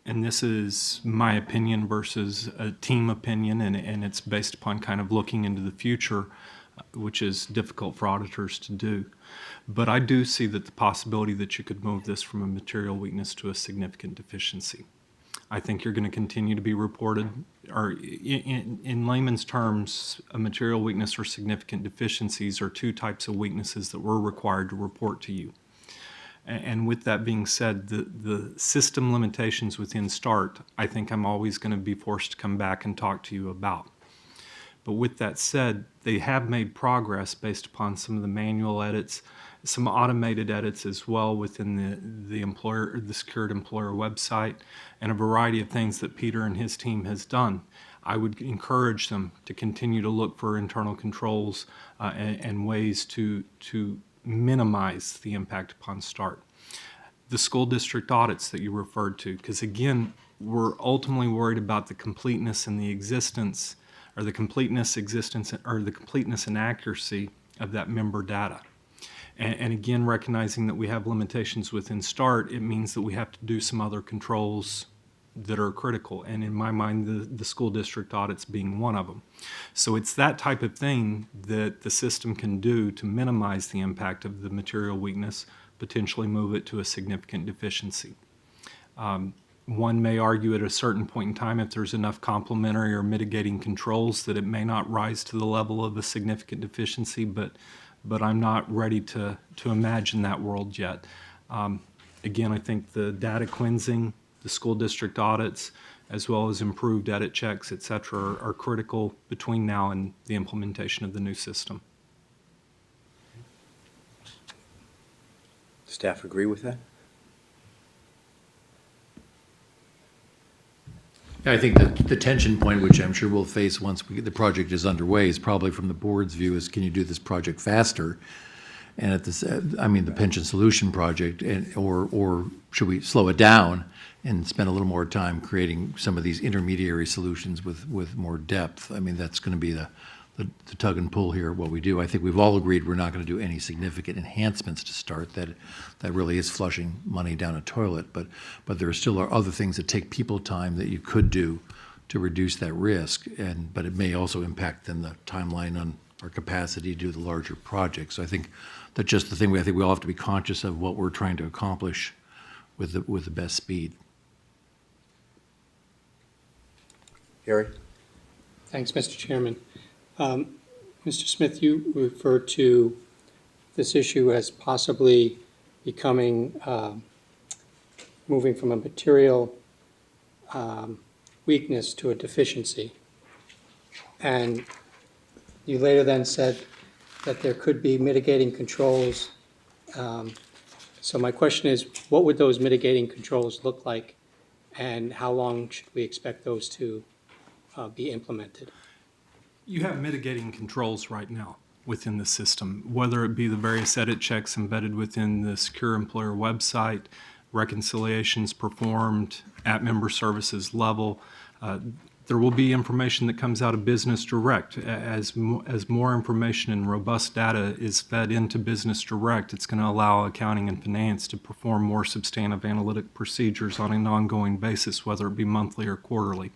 And this is my opinion versus a team opinion, and it's based upon kind of looking into the future, which is difficult for auditors to do. But I do see that the possibility that you could move this from a material weakness to a significant deficiency. I think you're going to continue to be reported, or in layman's terms, a material weakness or significant deficiencies are two types of weaknesses that we're required to report to you. And with that being said, the system limitations within START, I think I'm always going to be forced to come back and talk to you about. But with that said, they have made progress based upon some of the manual edits, some automated edits as well within the secured employer website, and a variety of things that Peter and his team has done. I would encourage them to continue to look for internal controls and ways to minimize the impact upon START. The school district audits that you referred to, because again, we're ultimately worried about the completeness and the existence, or the completeness, existence, or the completeness and accuracy of that member data. And again, recognizing that we have limitations within START, it means that we have to do some other controls that are critical. And in my mind, the school district audits being one of them. So it's that type of thing that the system can do to minimize the impact of the material weakness, potentially move it to a significant deficiency. One may argue at a certain point in time, if there's enough complementary or mitigating controls, that it may not rise to the level of a significant deficiency, but I'm not ready to imagine that world yet. Again, I think the data cleansing, the school district audits, as well as improved edit checks, et cetera, are critical between now and the implementation of the new system. Staff agree with that? I think that the tension point, which I'm sure we'll face once the project is underway, is probably from the board's view is, can you do this project faster? And at this, the pension solution project, or should we slow it down and spend a little more time creating some of these intermediary solutions with more depth? I mean, that's going to be the tug and pull here, what we do. I think we've all agreed we're not going to do any significant enhancements to START. That really is flushing money down a toilet. But there still are other things that take people time that you could do to reduce that risk. But it may also impact then the timeline on our capacity to do the larger projects. So I think that's just the thing. I think we all have to be conscious of what we're trying to accomplish with the best speed. Harry? Thanks, Mr. Chairman. Mr. Smith, you referred to this issue as possibly becoming, moving from a material weakness to a deficiency. And you later then said that there could be mitigating controls. So my question is, what would those mitigating controls look like, and how long should we expect those to be implemented? You have mitigating controls right now within the system, whether it be the various edit checks embedded within the Secure Employer website, reconciliations performed at member services level. There will be information that comes out of Business Direct. As more information and robust data is fed into Business Direct, it's going to allow accounting and finance to perform more substantive analytic procedures on an ongoing basis, whether it be monthly or quarterly.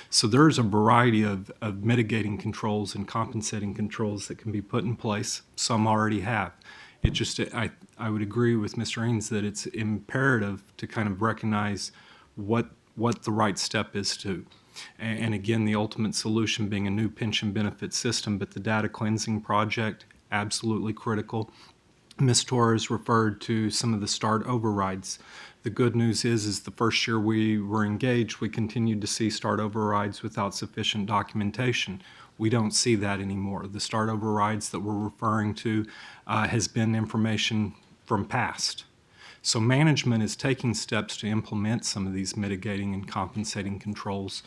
So there's a variety of mitigating controls and compensating controls that can be put in place. Some already have. It just, I would agree with Mr. Ains that it's imperative to kind of recognize what the right step is to. And again, the ultimate solution being a new pension benefit system, but the data cleansing project, absolutely critical. Ms. Torres referred to some of the START overrides. The good news is the first year we were engaged, we continued to see START overrides without sufficient documentation. We don't see that anymore. The START overrides that we're referring to has been information from past. So management is taking steps to implement some of these mitigating and compensating controls.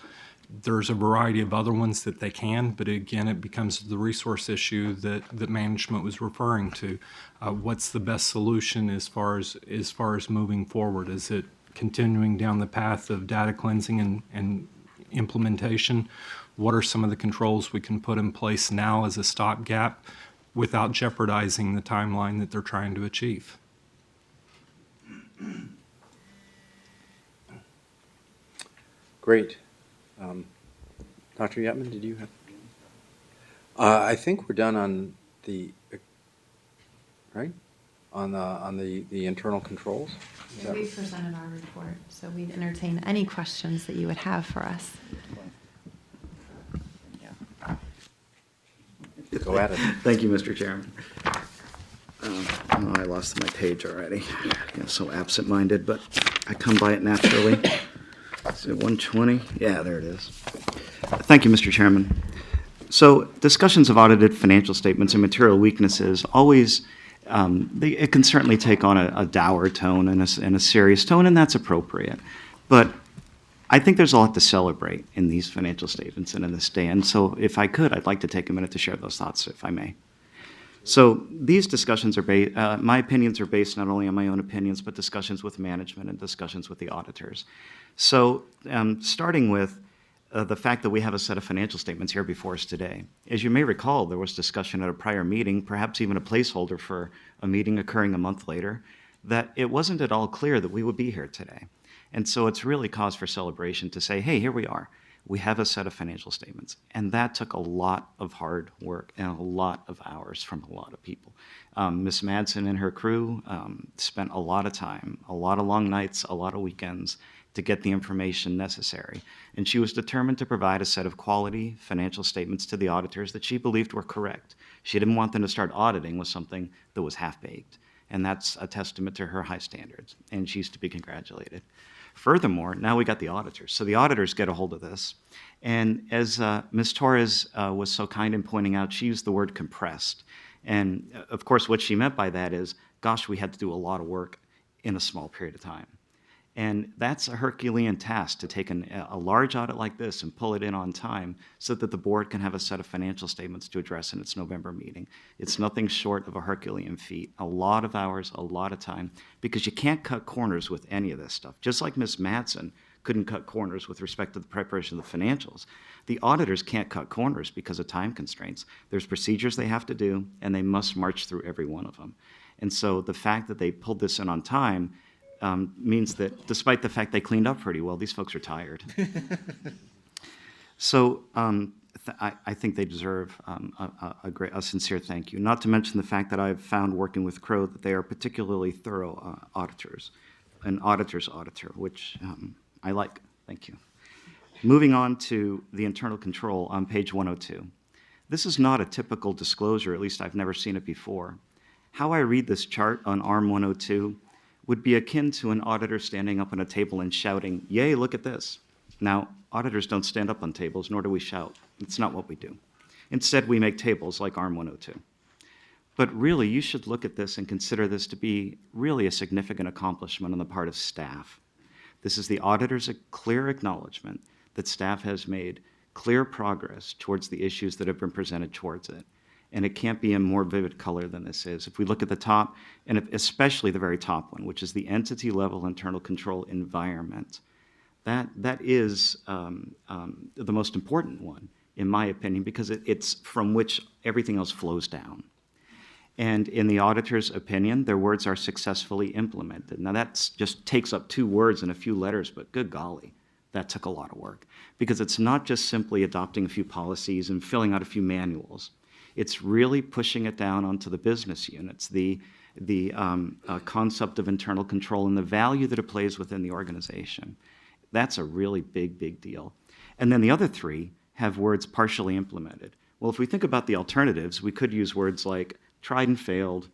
There's a variety of other ones that they can, but again, it becomes the resource issue that management was referring to. What's the best solution as far as moving forward? Is it continuing down the path of data cleansing and implementation? What are some of the controls we can put in place now as a stopgap without jeopardizing the timeline that they're trying to achieve? Great. Dr. Yetman, did you have? I think we're done on the, right? On the internal controls? Yeah, we presented our report, so we'd entertain any questions that you would have for us. Go at it. Thank you, Mr. Chairman. I lost my page already. I'm so absent-minded, but I come by it naturally. Is it 120? Yeah, there it is. Thank you, Mr. Chairman. So discussions of audited financial statements and material weaknesses always, it can certainly take on a dour tone and a serious tone, and that's appropriate. But I think there's a lot to celebrate in these financial statements and in this day. And so if I could, I'd like to take a minute to share those thoughts, if I may. So these discussions are my opinions are based not only on my own opinions, but discussions with management and discussions with the auditors. So starting with the fact that we have a set of financial statements here before us today. As you may recall, there was discussion at a prior meeting, perhaps even a placeholder for a meeting occurring a month later, that it wasn't at all clear that we would be here today. And so it's really cause for celebration to say, hey, here we are. We have a set of financial statements. And that took a lot of hard work and a lot of hours from a lot of people. Ms. Madsen and her crew spent a lot of time, a lot of long nights, a lot of weekends to get the information necessary. And she was determined to provide a set of quality financial statements to the auditors that she believed were correct. She didn't want them to start auditing with something that was half-baked. And that's a testament to her high standards. And she's to be congratulated. Furthermore, now we got the auditors. So the auditors get a hold of this. And as Ms. Torres was so kind in pointing out, she used the word compressed. And of course, what she meant by that is, gosh, we had to do a lot of work in a small period of time. And that's a Herculean task to take a large audit like this and pull it in on time so that the board can have a set of financial statements to address in its November meeting. It's nothing short of a Herculean feat. A lot of hours, a lot of time, because you can't cut corners with any of this stuff. Just like Ms. Madsen couldn't cut corners with respect to the preparation of the financials, the auditors can't cut corners because of time constraints. There's procedures they have to do, and they must march through every one of them. And so the fact that they pulled this in on time means that despite the fact they cleaned up pretty well, these folks are tired. So I think they deserve a sincere thank you. Not to mention the fact that I've found working with Crow that they are particularly thorough auditors, an auditor's auditor, which I like. Thank you. Moving on to the internal control on page 102. This is not a typical disclosure, at least I've never seen it before. How I read this chart on ARM 102 would be akin to an auditor standing up on a table and shouting, yay, look at this. Now, auditors don't stand up on tables, nor do we shout. It's not what we do. Instead, we make tables like ARM 102. But really, you should look at this and consider this to be really a significant accomplishment on the part of staff. This is the auditor's clear acknowledgement that staff has made clear progress towards the issues that have been presented towards it. And it can't be in more vivid color than this is. If we look at the top, and especially the very top one, which is the entity level internal control environment, that is the most important one, in my opinion, because it's from which everything else flows down. And in the auditor's opinion, their words are successfully implemented. Now that just takes up 2 words and a few letters, but good golly, that took a lot of work. Because it's not just simply adopting a few policies and filling out a few manuals. It's really pushing it down onto the business units, the concept of internal control and the value that it plays within the organization. That's a really big, big deal. And then the other 3 have words partially implemented. Well, if we think about the alternatives, we could use words like tried and failed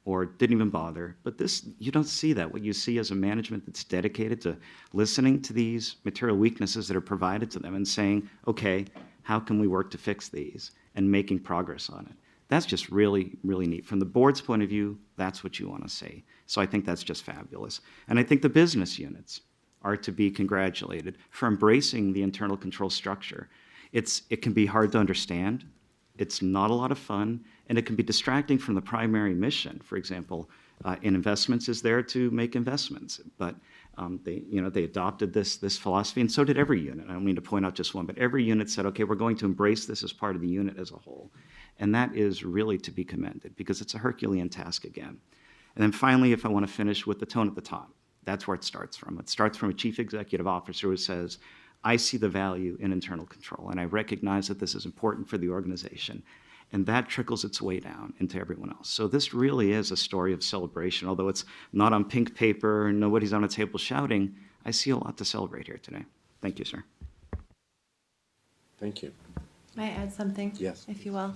or didn't even bother. But this, you don't see that. What you see is a management that's dedicated to listening to these material weaknesses that are provided to them and saying, okay, how can we work to fix these? And making progress on it. That's just really, really neat. From the board's point of view, that's what you want to see. So I think that's just fabulous. And I think the business units are to be congratulated for embracing the internal control structure. It can be hard to understand. It's not a lot of fun, and it can be distracting from the primary mission. For example, in investments is there to make investments, but they adopted this philosophy, and so did every unit. I don't mean to point out just one, but every unit said, okay, we're going to embrace this as part of the unit as a whole. And that is really to be commended because it's a Herculean task again. And then finally, if I want to finish with the tone at the top, that's where it starts from. It starts from a chief executive officer who says, I see the value in internal control, and I recognize that this is important for the organization. And that trickles its way down into everyone else. So this really is a story of celebration. Although it's not on pink paper and nobody's on a table shouting, I see a lot to celebrate here today. Thank you, sir. Thank you. May I add something? Yes. If you will.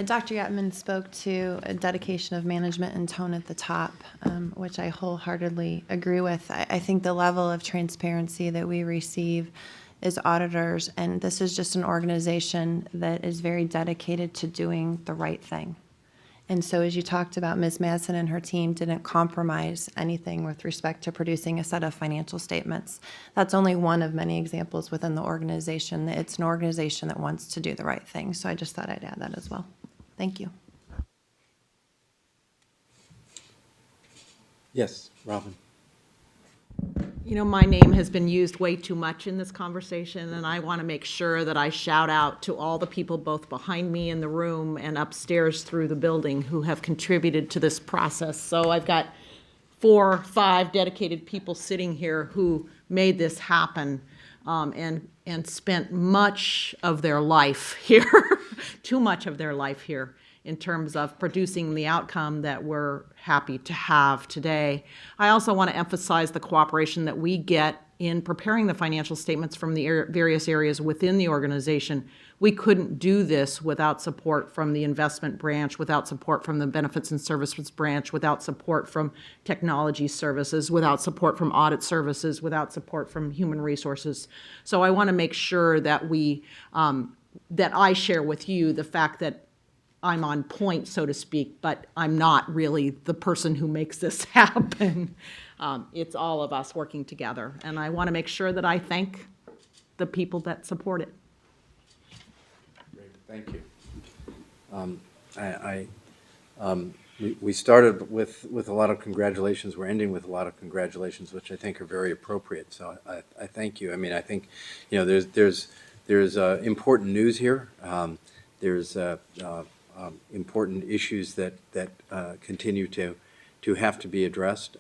Dr. Yatman spoke to a dedication of management and tone at the top, which I wholeheartedly agree with. I think the level of transparency that we receive as auditors, and this is just an organization that is very dedicated to doing the right thing. And so as you talked about, Ms. Madsen and her team didn't compromise anything with respect to producing a set of financial statements. That's only one of many examples within the organization. It's an organization that wants to do the right thing. So I just thought I'd add that as well. Thank you. Yes, Robin. You know, my name has been used way too much in this conversation, and I want to make sure that I shout out to all the people both behind me in the room and upstairs through the building who have contributed to this process. So I've got 4 or 5 dedicated people sitting here who made this happen, and spent much of their life here, too much of their life here, in terms of producing the outcome that we're happy to have today. I also want to emphasize the cooperation that we get in preparing the financial statements from the various areas within the organization. We couldn't do this without support from the investment branch, without support from the benefits and services branch, without support from technology services, without support from audit services, without support from human resources. So I want to make sure that that I share with you the fact that I'm on point, so to speak, but I'm not really the person who makes this happen. It's all of us working together, and I want to make sure that I thank the people that support it. Great, thank you. We started with a lot of congratulations. We're ending with a lot of congratulations, which I think are very appropriate. So I thank you. I mean, I think, you know, there's important news here. There's important issues that continue to have to be addressed,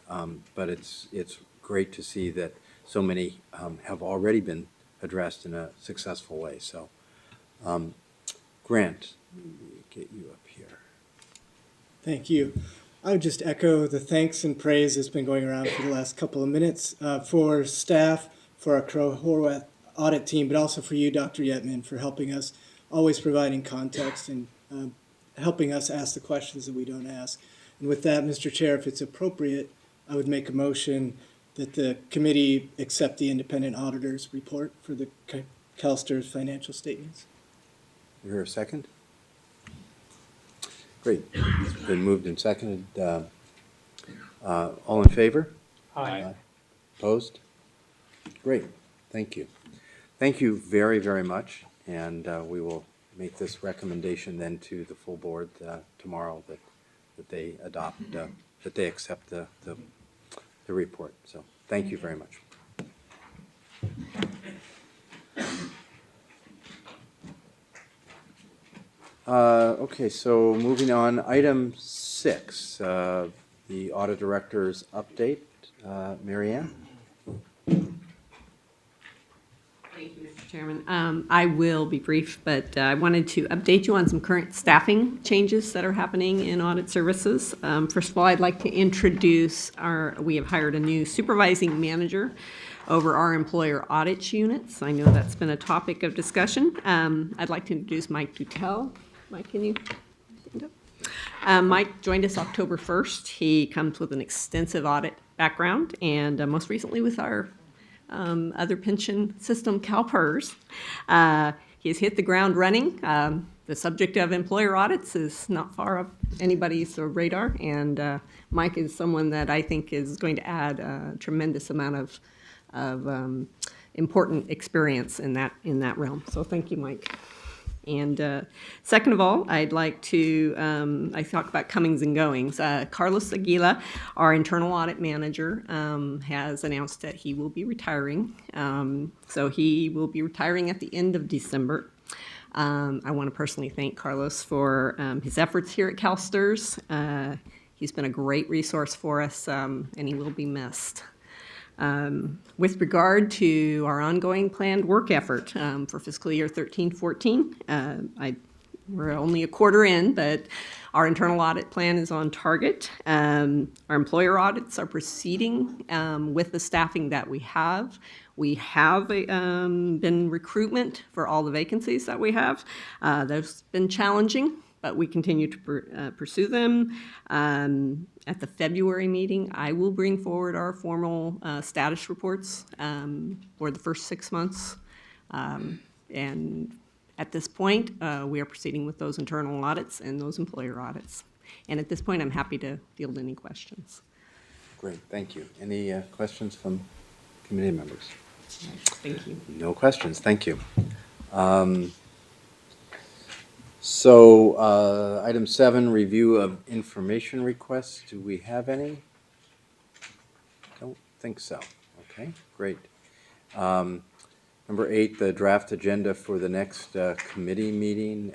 but it's great to see that so many have already been addressed in a successful way. So, Grant, let me get you up here. Thank you. I would just echo the thanks and praise that's been going around for the last couple of minutes for staff, for our Crow-Horwath audit team, but also for you, Dr. Yetman, for helping us, always providing context and helping us ask the questions that we don't ask. And with that, Mr. Chair, if it's appropriate, I would make a motion that the committee accept the independent auditor's report for the CalSTRS financial statements. You hear a second? Great. It's been moved and seconded. All in favor? Aye. Opposed? Great. Thank you. Thank you very, very much. And we will make this recommendation then to the full board tomorrow that they adopt, that they accept the report. So thank you very much. Okay, so moving on, item 6, the audit director's update. Mary Ann? Thank you, Mr. Chairman. I will be brief, but I wanted to update you on some current staffing changes that are happening in audit services. First of all, I'd like to introduce we have hired a new supervising manager over our employer audits units. I know that's been a topic of discussion. I'd like to introduce Mike Dutel. Mike, can you stand up? Mike joined us October 1st. He comes with an extensive audit background and most recently with our other pension system, CalPERS. He has hit the ground running. The subject of employer audits is not far up anybody's radar, and Mike is someone that I think is going to add a tremendous amount of important experience in that realm. So thank you, Mike. And second of all, I'd like to, I talk about comings and goings. Carlos Aguila, our internal audit manager, has announced that he will be retiring. So he will be retiring at the end of December. I want to personally thank Carlos for his efforts here at CalSTRS. He's been a great resource for us, and he will be missed. With regard to our ongoing planned work effort for fiscal year 13-14, we're only a quarter in, but our internal audit plan is on target. Our employer audits are proceeding with the staffing that we have. We have been recruitment for all the vacancies that we have. That's been challenging, but we continue to pursue them. At the February meeting, I will bring forward our formal status reports for the first 6 months. And at this point, we are proceeding with those internal audits and those employer audits. And at this point, I'm happy to field any questions. Great, thank you. Any questions from committee members? Thank you. No questions, thank you. So, item 7, review of information requests. Do we have any? Don't think so. Okay, great. Number 8, the draft agenda for the next committee meeting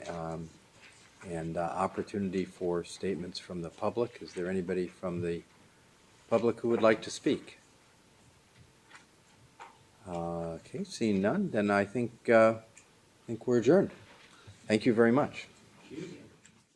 and opportunity for statements from the public. Is there anybody from the public who would like to speak? Okay, seeing none, then I think we're adjourned. Thank you very much.